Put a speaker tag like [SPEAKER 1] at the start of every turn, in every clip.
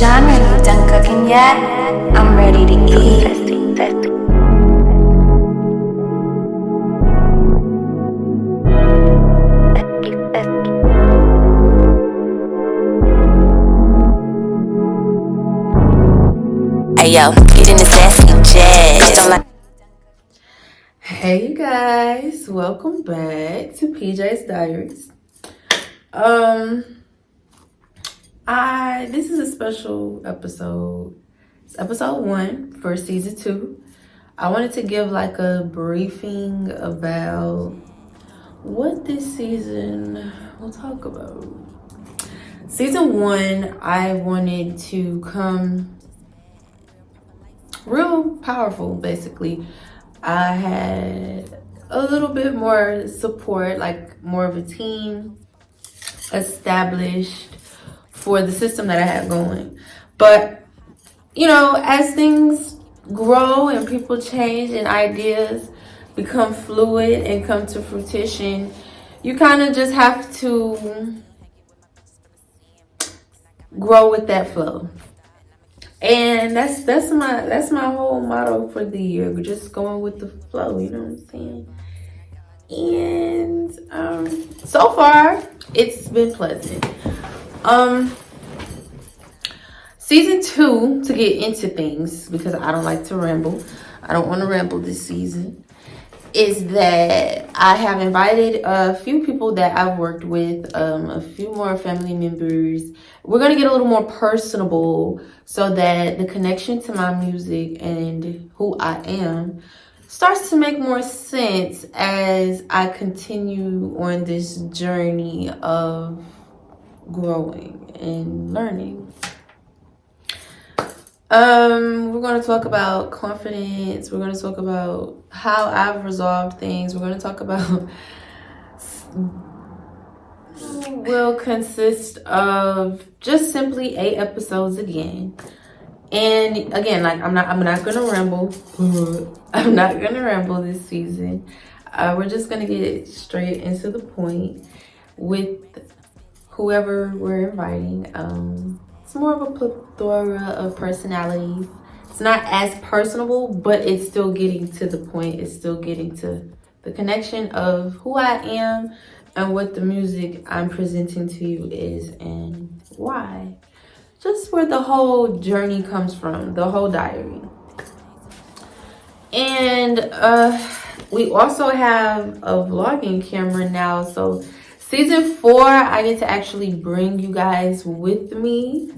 [SPEAKER 1] Genre, you done cooking yet? I'm ready to eat. Hey yo, eating the sassy jazz.
[SPEAKER 2] Hey you guys, welcome back to PJ's Diaries. This is a special episode. It's episode 1 for season 2. I wanted to give like a briefing about what this season will talk about. Season 1, I wanted to come real powerful, basically. I had a little bit more support, like more of a team established for the system that I had going. But, you know, as things grow and people change and ideas become fluid and come to fruition, you kind of just have to grow with that flow. And that's my whole motto for the year. We're just going with the flow, you know what I'm saying? And so far it's been pleasant. Season 2, to get into things, because I don't like to ramble. I don't want to ramble this season. Is that I have invited a few people that I've worked with, a few more family members. We're going to get a little more personable so that the connection to my music and who I am starts to make more sense as I continue on this journey of growing and learning. We're going to talk about confidence. We're going to talk about how I've resolved things. We're going to talk about will consist of just simply 8 episodes again. And again, like I'm not gonna ramble. I'm not gonna ramble this season. We're just gonna get straight into the point with whoever we're inviting. It's more of a plethora of personalities. It's not as personable, but it's still getting to the point. It's still getting to the connection of who I am and what the music I'm presenting to you is and why. Just where the whole journey comes from, the whole diary. And we also have a vlogging camera now. So season 4, I get to actually bring you guys with me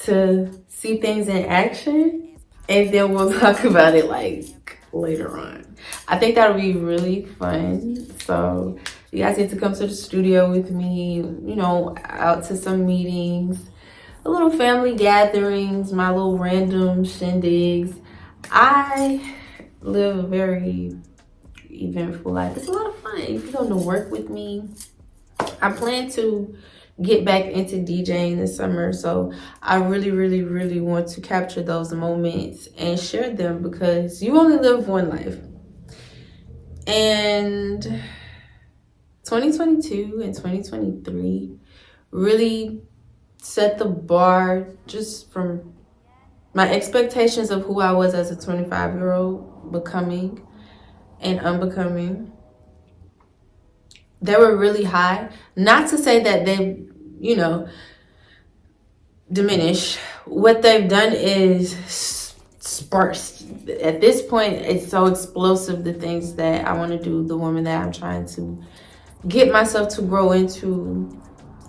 [SPEAKER 2] to see things in action. And then we'll talk about it like later on. I think that'll be really fun. So you guys get to come to the studio with me, you know, out to some meetings, a little family gatherings, my little random shindigs. I live a very eventful life. It's a lot of fun. If you come to work with me, I plan to get back into DJing this summer. So I really want to capture those moments and share them because you only live one life. And 2022 and 2023 really set the bar just from my expectations of who I was as a 25-year-old becoming and unbecoming. They were really high. Not to say that they, you know, diminish. What they've done is sparse. At this point, it's so explosive, the things that I want to do, the woman that I'm trying to get myself to grow into.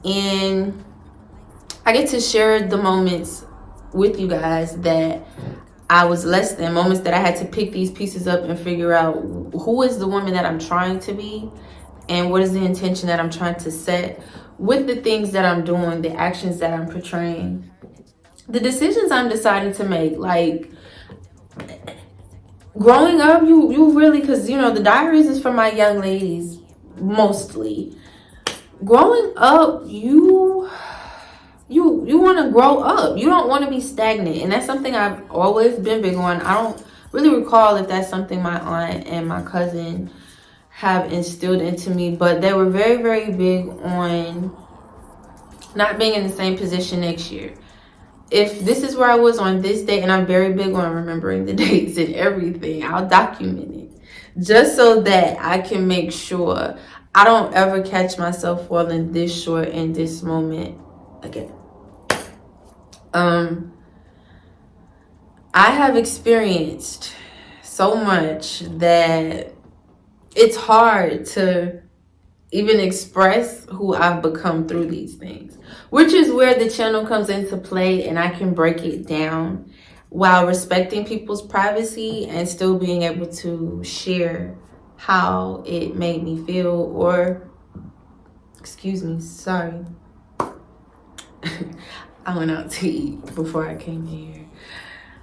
[SPEAKER 2] And I get to share the moments with you guys that I was less than, moments that I had to pick these pieces up and figure out who is the woman that I'm trying to be and what is the intention that I'm trying to set with the things that I'm doing, the actions that I'm portraying, the decisions I'm deciding to make. Like growing up, you really, because you know the diaries is for my young ladies mostly. Growing up, you want to grow up. You don't want to be stagnant. And that's something I've always been big on. I don't really recall if that's something my aunt and my cousin have instilled into me, but they were very big on not being in the same position next year. if this is where I was on this day, and I'm very big on remembering the dates and everything, I'll document it just so that I can make sure I don't ever catch myself falling this short in this moment again. I have experienced so much that it's hard to even express who I've become through these things, which is where the channel comes into play, and I can break it down while respecting people's privacy and still being able to share how it made me feel, or excuse me, sorry. I went out to eat before I came here.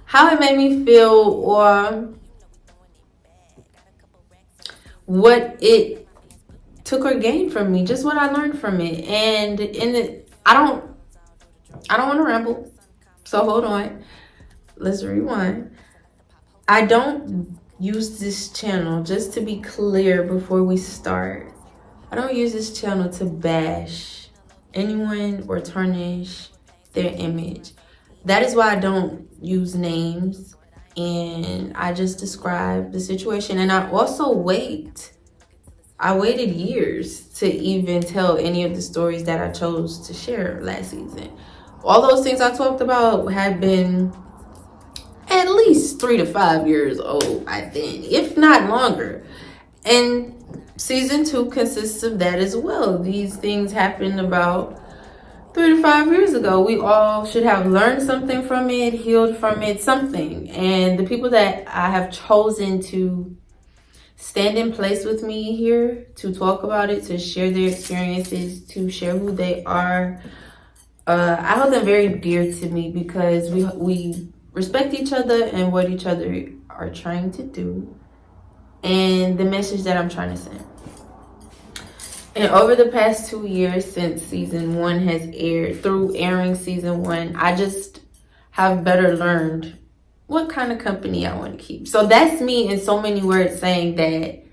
[SPEAKER 2] How it made me feel, or what it took or gained from me, just what I learned from it. And in it, I don't want to ramble, so hold on. Let's rewind. I don't use this channel, just to be clear before we start, I don't use this channel to bash anyone or tarnish their image. That is why I don't use names, and I just describe the situation. And I also waited years to even tell any of the stories that I chose to share last season. All those things I talked about had been at least 3 to 5 years old by then, if not longer. And season 2 consists of that as well. These things happened about 3 to 5 years ago. We all should have learned something from it, healed from it, something. And the people that I have chosen to stand in place with me here to talk about it, to share their experiences, to share who they are, I hold them very dear to me, because we respect each other and what each other are trying to do, and the message that I'm trying to send. And over the past 2 years since season 1 has aired, through airing season 1, I just have better learned what kind of company I want to keep. So that's me in so many words, saying that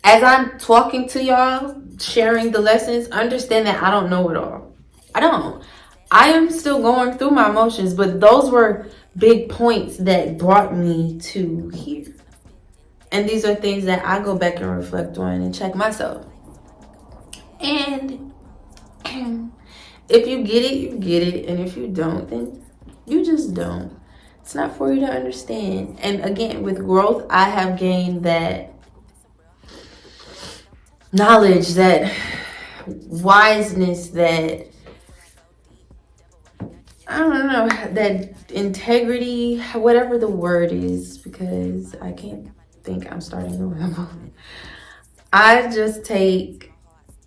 [SPEAKER 2] as I'm talking to y'all, sharing the lessons, understand that I don't know it all. I don't. I am still going through my emotions, but those were big points that brought me to here. And these are things that I go back and reflect on and check myself. And if you get it, you get it. And if you don't, then you just don't. It's not for you to understand. And again, with growth, I have gained that knowledge, that wiseness, that, I don't know, that integrity, whatever the word is, because I can't think, I'm starting to ramble. I just take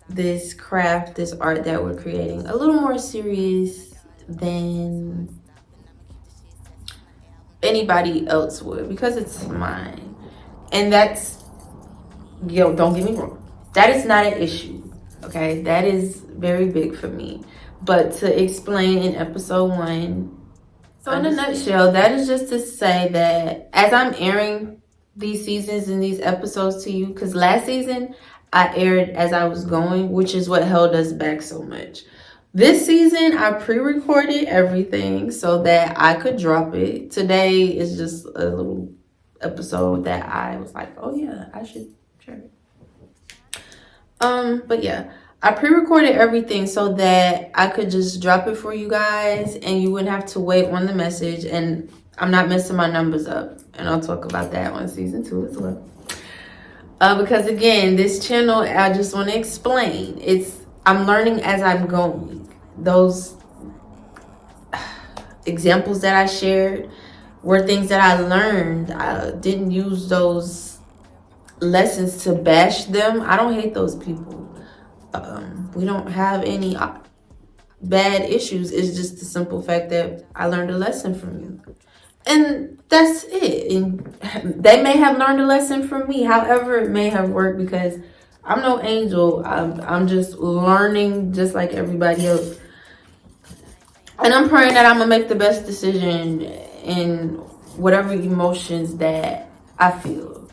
[SPEAKER 2] this craft, this art that we're creating, a little more serious than anybody else would, because it's mine. And that's, don't get me wrong, that is not an issue, okay? That is very big for me. But to explain in episode 1, so in a nutshell, that is just to say that as I'm airing these seasons and these episodes to you, because last season I aired as I was going, which is what held us back so much. This season, I pre-recorded everything so that I could drop it. Today is just a little episode that I was like, oh yeah, I should share it. But yeah, I pre-recorded everything so that I could just drop it for you guys and you wouldn't have to wait on the message, and I'm not messing my numbers up. And I'll talk about that on season 2 as well. Because again, this channel, I just want to explain, I'm learning as I'm going. Those examples that I shared were things that I learned. I didn't use those lessons to bash them. I don't hate those people. We don't have any bad issues. It's just the simple fact that I learned a lesson from you. And that's it. And they may have learned a lesson from me, however it may have worked, because I'm no angel. I'm just learning just like everybody else. And I'm praying that I'm going to make the best decision in whatever emotions that I feel.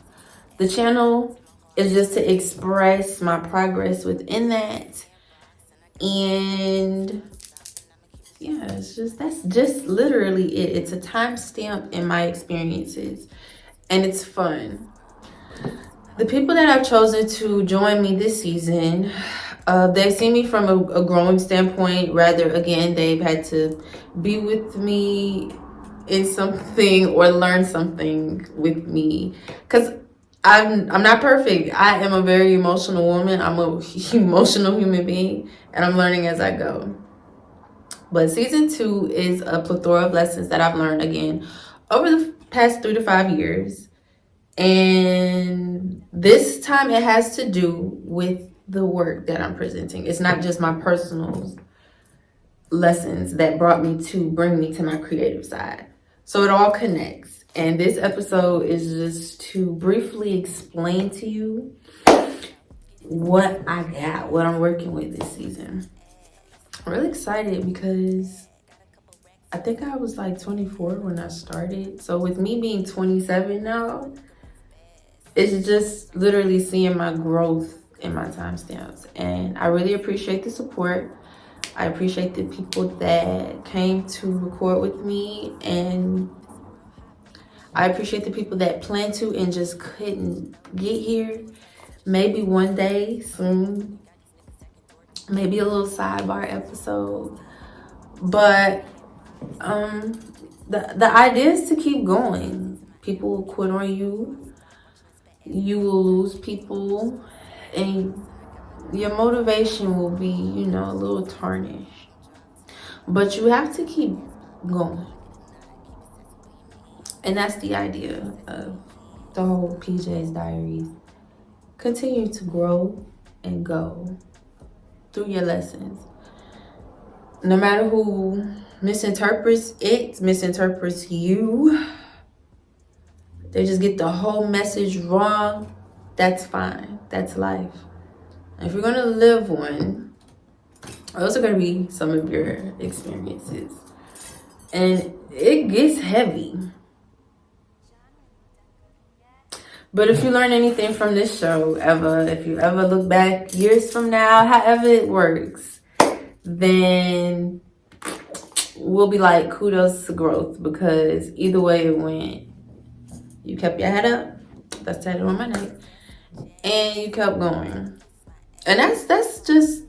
[SPEAKER 2] The channel is just to express my progress within that. And yeah, that's just literally it. It's a timestamp in my experiences, and it's fun. The people that I've chosen to join me this season, they see me from a growing standpoint. Rather, again, they've had to be with me in something or learn something with me, because I'm not perfect. I am a very emotional woman. I'm a emotional human being, and I'm learning as I go. But season 2 is a plethora of lessons that I've learned again over the past 3 to 5 years. And this time it has to do with the work that I'm presenting. It's not just my personal lessons that bring me to my creative side. So it all connects. And this episode is just to briefly explain to you what I got, what I'm working with this season. I'm really excited because I think I was like 24 when I started. So with me being 27 now, it's just literally seeing my growth in my timestamps. And I really appreciate the support. I appreciate the people that came to record with me. And I appreciate the people that plan to and just couldn't get here. Maybe one day soon. Maybe a little sidebar episode. But the idea is to keep going. People will quit on you. You will lose people. And your motivation will be, a little tarnished. But you have to keep going. And that's the idea of the whole Peejaeeees Diaries. Continue to grow and go through your lessons. No matter who misinterprets you, they just get the whole message wrong. That's fine. That's life. And if you're going to live one, those are going to be some of your experiences. And it gets heavy. But if you learn anything from this show ever, if you ever look back years from now, however it works, then we'll be like, kudos to growth, because either way it went, you kept your head up. That's tatted on my neck. And you kept going. And that's just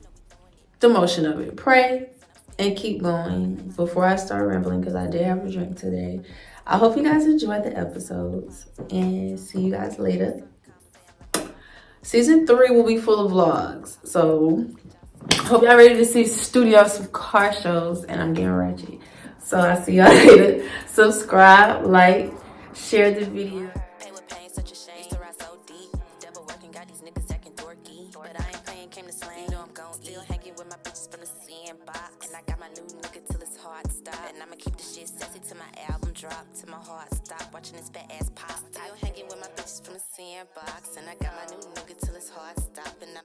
[SPEAKER 2] the motion of it. Pray and keep going. Before I start rambling, because I did have a drink today, I hope you guys enjoyed the episodes, and see you guys later. Season 3 will be full of vlogs, so hope y'all ready to see studio some car shows, and I'm getting ratchet. So I'll see y'all later. Subscribe, like, share the video.
[SPEAKER 1] To my heart stop, watching this fat ass pop. Still hanging with my bitches from the sandbox, and I got my new nigga till his heart stop, and I'm